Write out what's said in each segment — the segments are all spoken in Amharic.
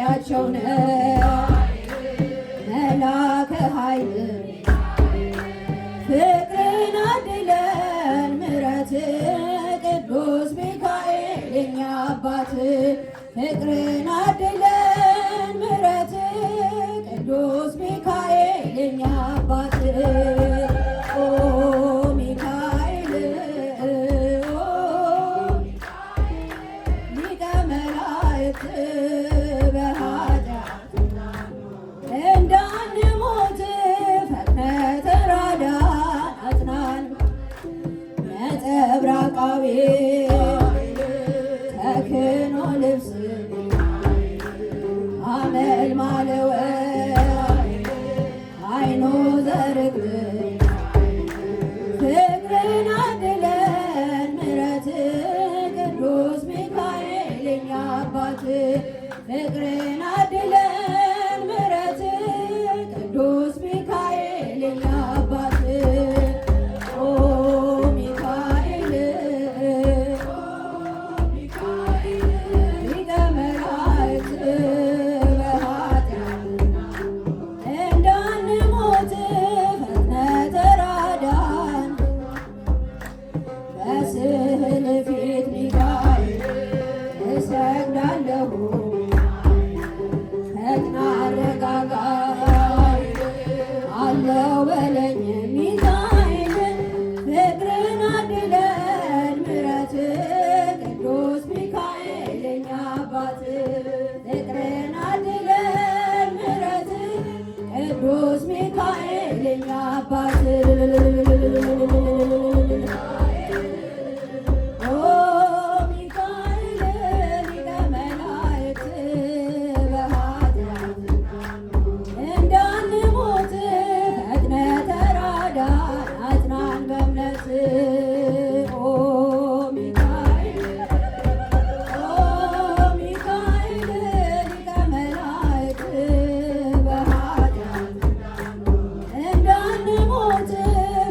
መታወቂያቸው ነው መላከ ኃይል ፍቅርን አድለን ምሕረት ቅዱስ ሚካኤል የኛ አባት ፍቅርን አድለን ምሕረት ቅዱስ ሚካኤል የኛ አባት ኦ ሚካኤል ሊቀ መላእክት በኃጢአት እንዳንሞት ፈጥነህ ተራዳን አጽናን ነጸብራቃዊ ተክህኖ ልብስ አመልማለ ወርቅ አይኑ ዘርግብ ፍቅርን አድለን ምሕረት ቅዱስ ሚካኤል የኛ አባት ፍቅርን አድለን ምሕረት ቅዱስ ሚካኤል የኛ አባት ኦ ሚካኤል ሊቀ መላእክት በኃጢአት እንዳንሞት ፈጥነህ ተራዳን በስዕል ፊት ሚካኤል እሰግዳለሁ ፈጥና አረጋጋኝ አለው በለኝ ሚካኤል ፍቅርን አድለን ምሕረት ቅዱስ ሚካኤል የኛ አባት ፍቅርን አድለን ምሕረት ቅዱስ ሚካኤል የኛ አባት ኦ ሚካኤል ሊቀ መላእክት በኃጢአት እንዳንሞት ፈጥነህ ተራዳን አጽናን በእምነት ኦ ሚካኤል ሊቀ መላእክት በኃጢአት እንዳንሞት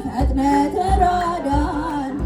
ፈጥነህ ተራዳን።